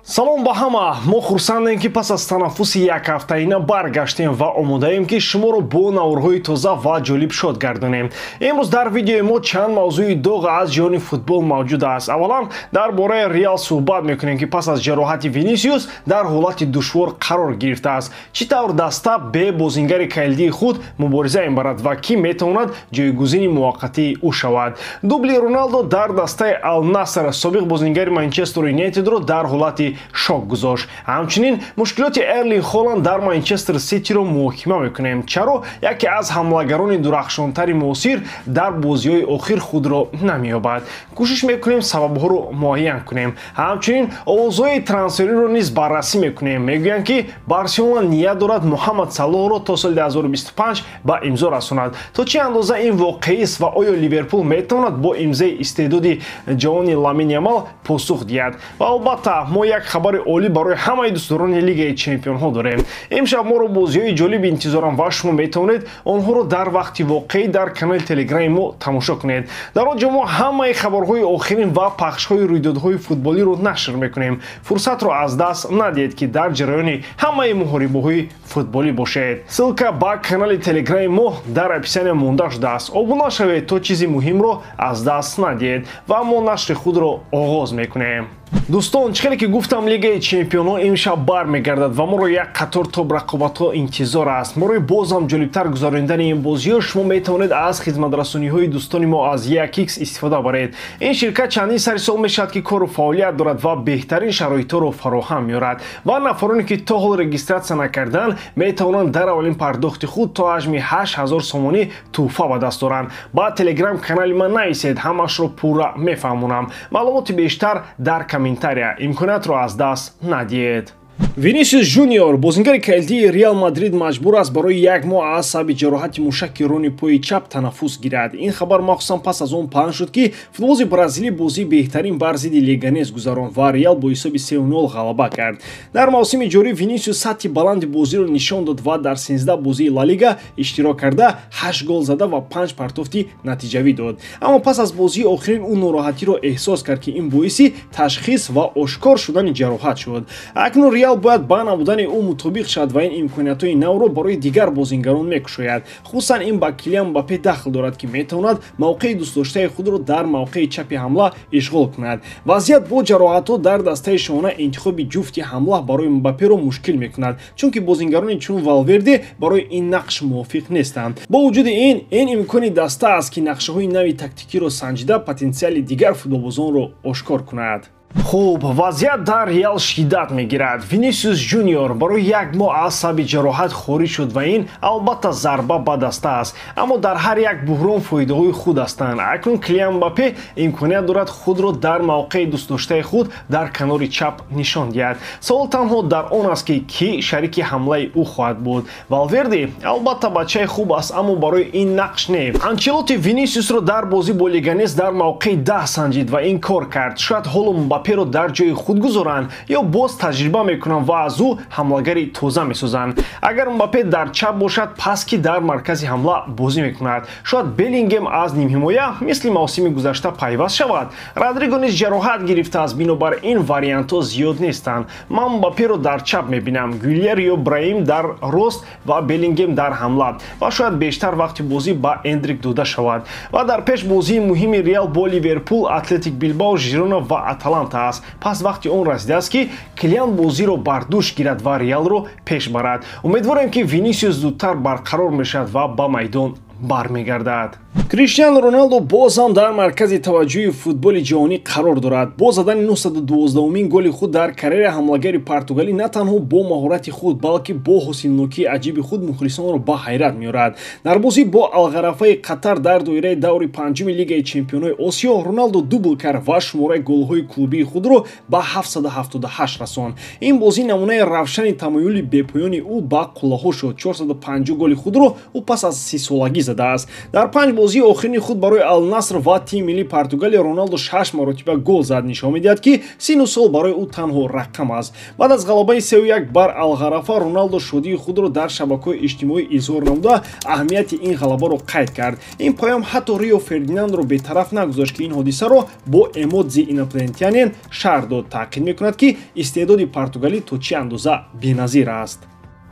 салом ба ҳама. мо хурсандем ки пас аз танаффуси як ҳафтаина баргаштем ва омодаем ки шуморо бо наврҳои тоза ва ҷолиб шод гардонем. имрӯз дар видеои мо чанд мавзӯи доғ аз ҷиҳони футбол мавҷуд аст. аввалан дар бораи Реал суҳбат мекунем ки пас аз ҷароҳати Винисиус дар ҳолати душвор қарор гирифтааст. чӣ тавр даста бе бозингари калидии худ мубориза мебарад ва кӣ метавонад ҷойгузини муваққатии ӯ шавад. Дубли Роналду дар дастаи Ал-Наср собиқ бозингари Манчестер Юнайтедро дар ҳолати шок гузошт. ҳамчунин мушкилоти Эрлинг Холланд дар Манчестер Ситиро муҳокима мекунем. чаро яке аз ҳамлагарони дурахшонтари муосир дар бозиҳои охир худро намеёбад? Кӯшиш мекунем сабабҳоро муайян кунем. ҳамчунин овозҳои трансфериро низ баррасӣ мекунем. мегӯянд ки Барселона ният дорад Муҳаммад Салоҳро то соли 2025 ба имзо расонад. то чӣ андоза ин воқеист ва оё Ливерпул метавонад бо имзои истеъдоди ҷавони Ламин Ямал посух диҳад? ва албатта мо як хабари олӣ барои ҳамаи дӯстдорони Лигаи Чемпионҳо дорем. имшаб моро бозиҳои ҷолиб интизорам ва шумо метавонед онҳоро дар вақти воқеӣ дар канали Телеграми мо тамошо кунед. дар он ҷо мо ҳамаи хабарҳои охирин ва пахшҳои рӯйдодҳои футболиро нашр мекунем. фурсатро аз даст надиҳед ки дар ҷараёни ҳамаи муҳорибаҳои футболӣ бошед. ссилка ба канали Телеграми мо дар описание монда шудааст. обуна шавед то чизи муҳимро аз даст надиҳед ва мо нашри худро оғоз мекунем. дӯстон, чӣ хеле ки гуфтам, Лигаи Чемпионҳо имшаб бармегардад ва моро як қатор тоб рақобатҳо интизор аст. барои бозам ҷолибтар гузарондани ин бозиҳо шумо метавонед аз хизматрасониҳои дӯстони мо аз 1x истифода баред. ин ширкат чандин сари сол мешавад ки кору фаъолият дорад ва беҳтарин шароитҳоро фароҳам меорад ва нафароне ки то ҳол регистратсия накарданд метавонанд дар аввалин пардохти худ то ҳаҷми 8000 сомонӣ тӯҳфа ба даст оранд. ба телеграм канали ман нависед, ҳамашро пурра мефаҳмонам. маълумоти бештар дар комментария. имкониятро аз даст надиҳед. Винисиус Жуниор, бозингари калидии Реал Мадрид, маҷбур аст барои як моҳ аз сабаби ҷароҳати мушаки рони пои чап танаффус гирад. ин хабар махсусан пас аз он паҳн шуд ки футболбози бразилӣ бозии беҳтарин бар зидди Леганес гузаронд ва Реал бо ҳисоби 3-0 ғалаба кард. дар мавсими ҷорӣ Винисиус сатҳи баланди бозиро нишон дод ва дар 13 бозии Ла Лига иштирок карда 8 гол зада ва 5 партофти натиҷавӣ дод. аммо пас аз бозии охирин ӯ нороҳатиро эҳсос кард ки ин боиси ташхис ва ошкор шудани ҷароҳат шуд. акнун Реал бояд ба набудани ӯ мутобиқ шавад ва ин имкониятҳои навро барои дигар бозингарон мекушояд. хусусан ин ба Килиан Мбаппе дахл дорад ки метавонад мавқеи дӯстдоштаи худро дар мавқеи чапи ҳамла ишғол кунад. вазъият бо ҷароҳатҳо дар дастаи шона интихоби ҷуфти ҳамла барои Мбапперо мушкил мекунад, чунки бозингарони чун Валверде барои ин нақш мувофиқ нестанд. бо вуҷуди ин имкони даста аст ки нақшаҳои нави тактикиро санҷида потенсиали дигар футболбозонро ошкор кунад. хуб, вазъият дар Реал шиддат мегирад. Винисиус Жуниор барои як моҳ аз сабаби ҷароҳат хориҷ шуд ва ин албатта зарба ба даста аст. аммо дар ҳар як буҳрон фоидаҳои худ ҳастанд. акнун Килиан Мбаппе имконият дорад худро дар мавқеи дӯстдоштаи худ дар канори чап нишон диҳад. савол танҳо дар он аст ки кӣ шарики ҳамлаи ӯ хоҳад буд. Валверде албатта бачаи хуб аст, аммо барои ин нақш не. Анчелоти Винисиусро дар бозӣ бо Леганес дар мавқеи 10 санҷид ва ин кор кард. шояд ҳоло Мбапперо дар ҷои худ гузоранд ё боз таҷриба мекунанд ва аз ӯ ҳамлагари тоза месозанд. агар Мбаппе дар чап бошад, пас ки дар маркази ҳамла бозӣ мекунад? шояд Беллингем аз нимҳимоя мисли мавсими гузашта пайваст шавад? Родриго низ ҷароҳат гирифтааст, бинобар ин вариантҳо зиёд нестанд. ман Мбапперо дар чап мебинам, Гюльер ё Браҳим дар рост ва Беллингем дар ҳамла ва шояд бештар вақти бозӣ ба Эндрик дода шавад. ва дар пеш бозии муҳими Реал бо Ливерпул, Атлетик Билбао, Жирона ва Аталанта аст. пас вақти он расидааст ки Килиан бозиро бар дӯш гирад ва Реалро пеш барад. умедворем ки Винисиус зудтар барқарор мешавад ва ба майдон бармегардад. Криштиану Роналду бозам дар маркази таваҷҷӯҳи футболи ҷаҳонӣ қарор дорад. бо задани 912-умин голи худ дар карьераи ҳамлагари португалӣ на танҳо бо маҳорати худ, балки бо ҳосилнокии аҷиби худ мухлисонро ба ҳайрат меорад. дар бозӣ бо Алгарафаи Қатар дар доираи даври панҷуми Лигаи Чемпионҳои Осиё Роналду дубл кард ва шумораи голҳои клубии худро ба 778 расон. ин бозӣ намунаи равшани тамоюли бепоёни ӯ ба қуллаҳо шуд. 450 голи худро ӯ пас аз 30 солагӣ задааст. Дар 5 бозии охирини худ барои Ал-Наср ва тими миллии Португалия Роналду 6 маротиба гол зад. Нишон медиҳад ки сину сол барои ӯ танҳо рақам аст. Баъд аз ғалабаи 3-1 бар Ал-Ғарафа Роналду шодии худро дар шабакаҳои иҷтимоӣ изҳор намуда аҳамияти ин ғалабаро қайд кард. Ин паём ҳатто Рио Фердинандро бетараф нагузошт ки ин ҳодисаро бо эмодзи инопланетянин шаҳр дод. Таъқид мекунад ки истеъдоди португалӣ то чӣ андоза беназир аст.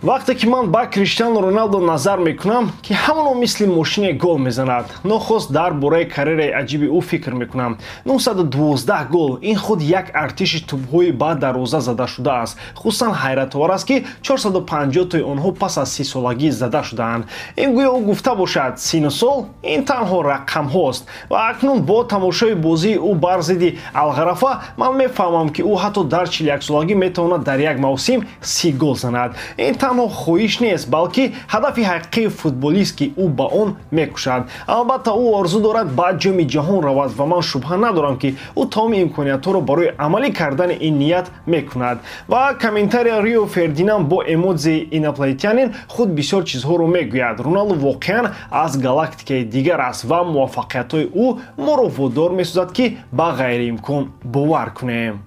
вақте ки ман ба Криштиану Роналду назар мекунам ки ҳамоно мисли мошине гол мезанад, нохост дар бораи карьераи аҷиби ӯ фикр мекунам. 912 гол, ин худ як артиши тӯбҳои ба дароза зада шудааст. хусусан ҳайратовар аст ки 450 онҳо пас аз 30 солагӣ зада шудаанд. ин гӯё ӯ гуфта бошад сину сол ин танҳо рақамҳост. ва акнун бо тамошои бозии ӯ бар зидди Ал-Ғарафа ман мефаҳмам ки ӯ ҳатто дар 41 солагӣ метавонад дар як мавсим 30 гол занад. ин танҳо хоҳиш нест, балки ҳадафи ҳақиқии футболист ки ӯ ба он мекушад. албатта ӯ орзу дорад ба ҷоми ҷаҳон равад ва ман шубҳа надорам ки ӯ тамоми имкониятҳоро барои амалӣ кардани ин ният мекунад. ва комментария Рио Фердинанд бо эмодзи инопланетянин худ бисёр чизҳоро мегӯяд. Роналду воқеан аз галактикаи дигар аст ва муваффақиятҳои ӯ моро водор месозад ки ба ғайриимкон бовар кунем.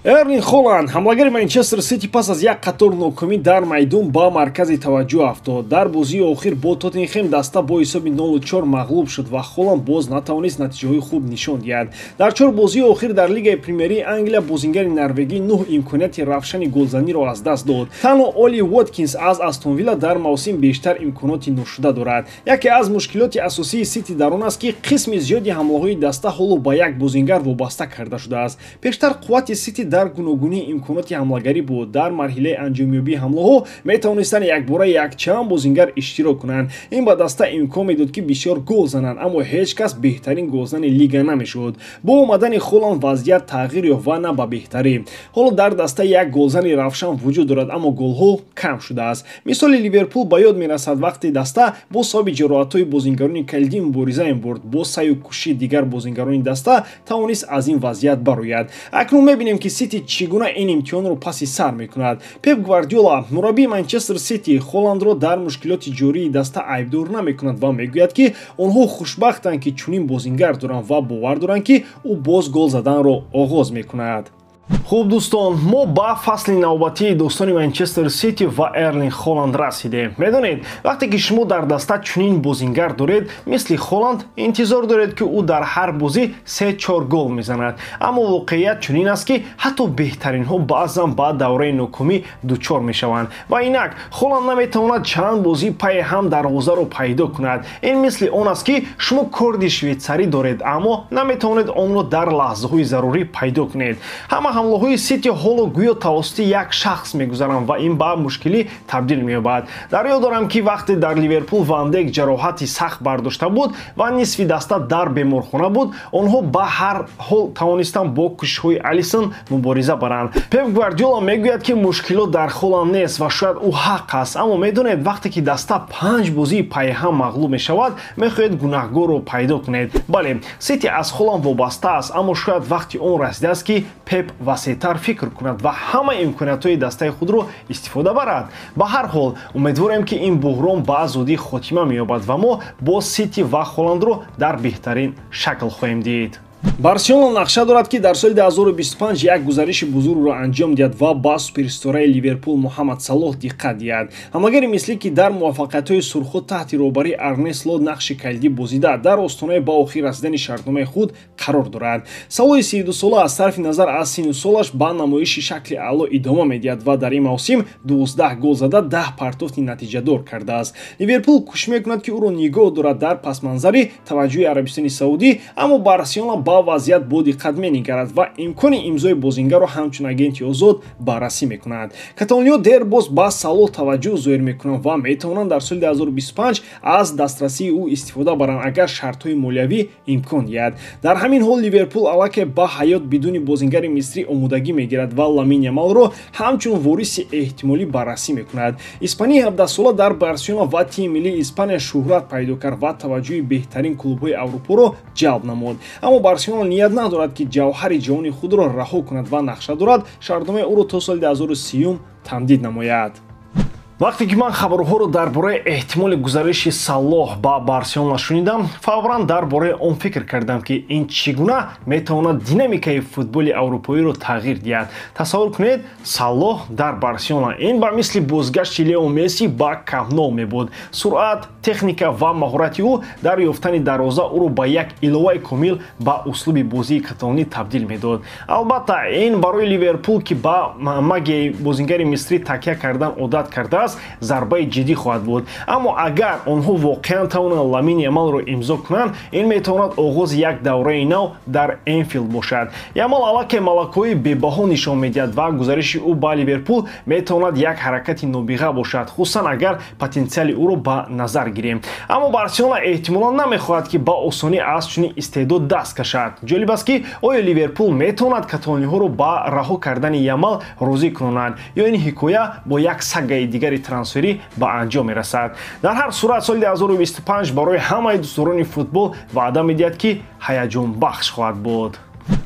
Эрлинг Холланд, ҳамлагари Манчестер Сити, пас аз як қатор нокомӣ дар майдон ба маркази таваҷҷӯҳ афтод. Дар бозии охир бо Тоттенхем даста бо ҳисоби 0-4 мағлуб шуд ва Холланд боз натавонист натиҷаҳои хуб нишон диҳад. Дар 4 бозии охир дар Лигаи Премерии Англия бозингари норвегӣ 9 имконияти равшани голзаниро аз даст дод. Танҳо Оли Уоткинс аз Астон Вилла дар мавсим бештар имконоти ношуда дорад. Яке аз мушкилоти асосии Сити дар он аст ки қисми зиёди ҳамлаҳои даста ҳоло ба як бозингар вобаста карда шудааст. Пештар қуввати Сити дар гуногунии имконоти ҳамлагарӣ буд. Дар марҳилаи анҷомёбии ҳамлаҳо метавонистанд якбора якчанд бозингар иштирок кунанд. ин ба даста имкон медод ки бисёр гол зананд, аммо ҳеҷ кас беҳтарин голзани лига намешуд. бо омадани Холланд вазъият тағйир ёфт ва на ба беҳтарӣ. ҳоло дар даста як голзани равшан вуҷуд дорад, аммо голҳо кам шудааст. мисоли Ливерпул ба ёд мерасад, вақте даста бо соҳиби ҷароҳатҳои бозингарони калидӣ мубориза мебурд. бо саъю кӯшиши дигар бозингарони даста тавонист аз ин вазъият барояд. акнун мебинем ки Сити чӣ гуна ин имтиҳонро паси сар мекунад. Пеп Гвардиола, мураббии Манчестер Сити, Холландро дар мушкилоти ҷории даста айбдор намекунад ва мегӯяд ки онҳо хушбахтанд ки чунин бозингар доранд ва бовар доранд ки ӯ боз гол заданро оғоз мекунад. хуб дӯстон, мо ба фасли навбатии дӯстони Манчестер Сити ва Эрлинг Холланд расидем. медонед, вақте ки шумо дар даста чунин бозингар доред, мисли Холланд, интизор доред ки ӯ дар ҳар бозӣ 3-4 гол мезанад. аммо воқеият чунин аст ки ҳатто беҳтаринҳо баъзан ба давраи нокомӣ дучор мешаванд. ва инак Холланд наметавонад чанд бозӣ пайи ҳам дарвозаро пайдо кунад. ин мисли он аст ки шумо корди швейтсарӣ доред, аммо наметавонед онро дар лаҳзаҳои зарурӣ пайдо кунед. ҳама ҳамлаҳои Сити ҳоло гӯё тавассути як шахс мегузаранд ва ин ба мушкилӣ табдил меёбад. дар ёд дорам ки вақте дар Ливерпул Ван Дейк ҷароҳати сахт бардошта буд ва нисфи даста дар беморхона буд, онҳо ба ҳар ҳол тавонистанд бо кӯшишҳои Алисон мубориза баранд. Пеп Гвардиола мегӯяд ки мушкилот дар Холланд нест ва шояд ӯ ҳақ аст, аммо медонед, вақте ки даста 5 бозии пайҳам мағлуб мешавад, мехоҳед гунаҳгорро пайдо кунед. бале, Сити аз Холланд вобаста аст, аммо шояд вақти он расидааст ки Пеп васеътар фикр кунад ва ҳама имкониятҳои дастаи худро истифода барад. ба ҳар ҳол умедворем ки ин буҳрон ба зудӣ хотима меёбад ва мо бо Сити ва Холландро дар беҳтарин шакл хоҳем дид. Барселона нақша дорад ки дар соли 2025 як гузариши бузургро анҷом диҳад ва ба суперстораи Ливерпул Муҳаммад Салоҳ диққат диҳад. ҳамлагари мисли ки дар муваффақиятҳои сурхо таҳти роҳбарии Арне Слот нақши калидӣ бозида, дар остонаи ба охир расидани шартномаи худ қарор дорад. Салоҳи 32 сола аз сарфи назар аз сину солаш ба намоиши шакли аъло идома медиҳад ва дар ин мавсим 12 гол зада 10 партофти натиҷадор кардааст. Ливерпул кӯшиш мекунад ки ӯро нигоҳ дорад дар пасманзари таваҷҷӯҳи Арабистони Саудӣ, аммо Барселона ба вазъият бо диққат менигарад ва имкони имзои бозингарро ҳамчун агенти озод баррасӣ мекунад. Каталониё дер боз ба Салоҳ таваҷҷӯҳ зоҳир мекунанд ва метавонанд дар соли 2025 аз дастрасии ӯ истифода баранд, агар шартҳои молиявӣ имкон диҳад. дар ҳамин ҳол Ливерпул аллакай ба ҳаёт бидуни бозингари мисрӣ омодагӣ мегирад ва Ламин Ямалро ҳамчун вориси эҳтимолӣ баррасӣ мекунад. Испании 17-сола дар Барселона ва тими миллии Испания шӯҳрат пайдо кард ва таваҷҷӯҳи беҳтарин клубҳои Аврупоро ҷалб намуд. аммо Барселона ният надорад ки ҷавҳари ҷавони худро раҳо кунад ва нақша дорад шартномаи ӯро то соли 2030 тамдид намояд. вақте ки ман хабарҳоро дар бораи эҳтимоли гузариши Салаҳ ба Барселона шунидам, фавран дар бораи он фикр кардам, ки ин чӣ гуна метавонад динамикаи футболи аврупоиро тағйир диҳад. Тасаввур кунед, Салаҳ дар Барселона ин ба мисли бозгашти Лео Месси ба Камп-Ноу мебуд. Суръат, техника ва маҳорати ӯ дар ёфтани дароза ӯро ба як иловаи комил ба услуби бозии каталонӣ табдил медод. Албатта, ин барои Ливерпул, ки ба магияи бозингари мисрӣ такя кардан одат кардааст, зарбаи ҷиддӣ хоҳад буд. Аммо агар онҳо воқеан тавонанд Ламини Ямалро имзо кунанд, ин метавонад оғози як давраи нав дар Энфилд бошад. Ямал аллакай малакҳои бебаҳо нишон медиҳад ва гузариши ӯ ба Ливерпул метавонад як ҳаракати нобиға бошад, хусусан агар потенсиали ӯро ба назар гирем. Аммо Барселона эҳтимолан намехоҳад, ки ба осонӣ аз чунин истеъдод даст кашад. Ҷолиб аст, ки оё Ливерпул метавонад каталониҳоро ба раҳо кардани Ямал розӣ кунонад, ё ин ҳикоя бо як сагаи дигари трансферӣ ба анҷом мерасад. Дар ҳар сурат соли 2025 барои ҳамаи дӯстдорони футбол ваъда медиҳад, ки ҳаяҷонбахш хоҳад буд.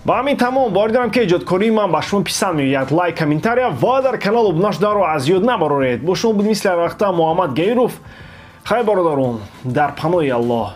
ба ҳамин тамом боридарам, ки эҷодкории ман ба шумо писанд меояд. Лайк, комментария ва дар канал обуна шуданро аз ёд набароред. Бо шумо буд мисли ҳар вақта Муҳаммад Гейров. Хай бародарон, дар паноҳи Аллоҳ.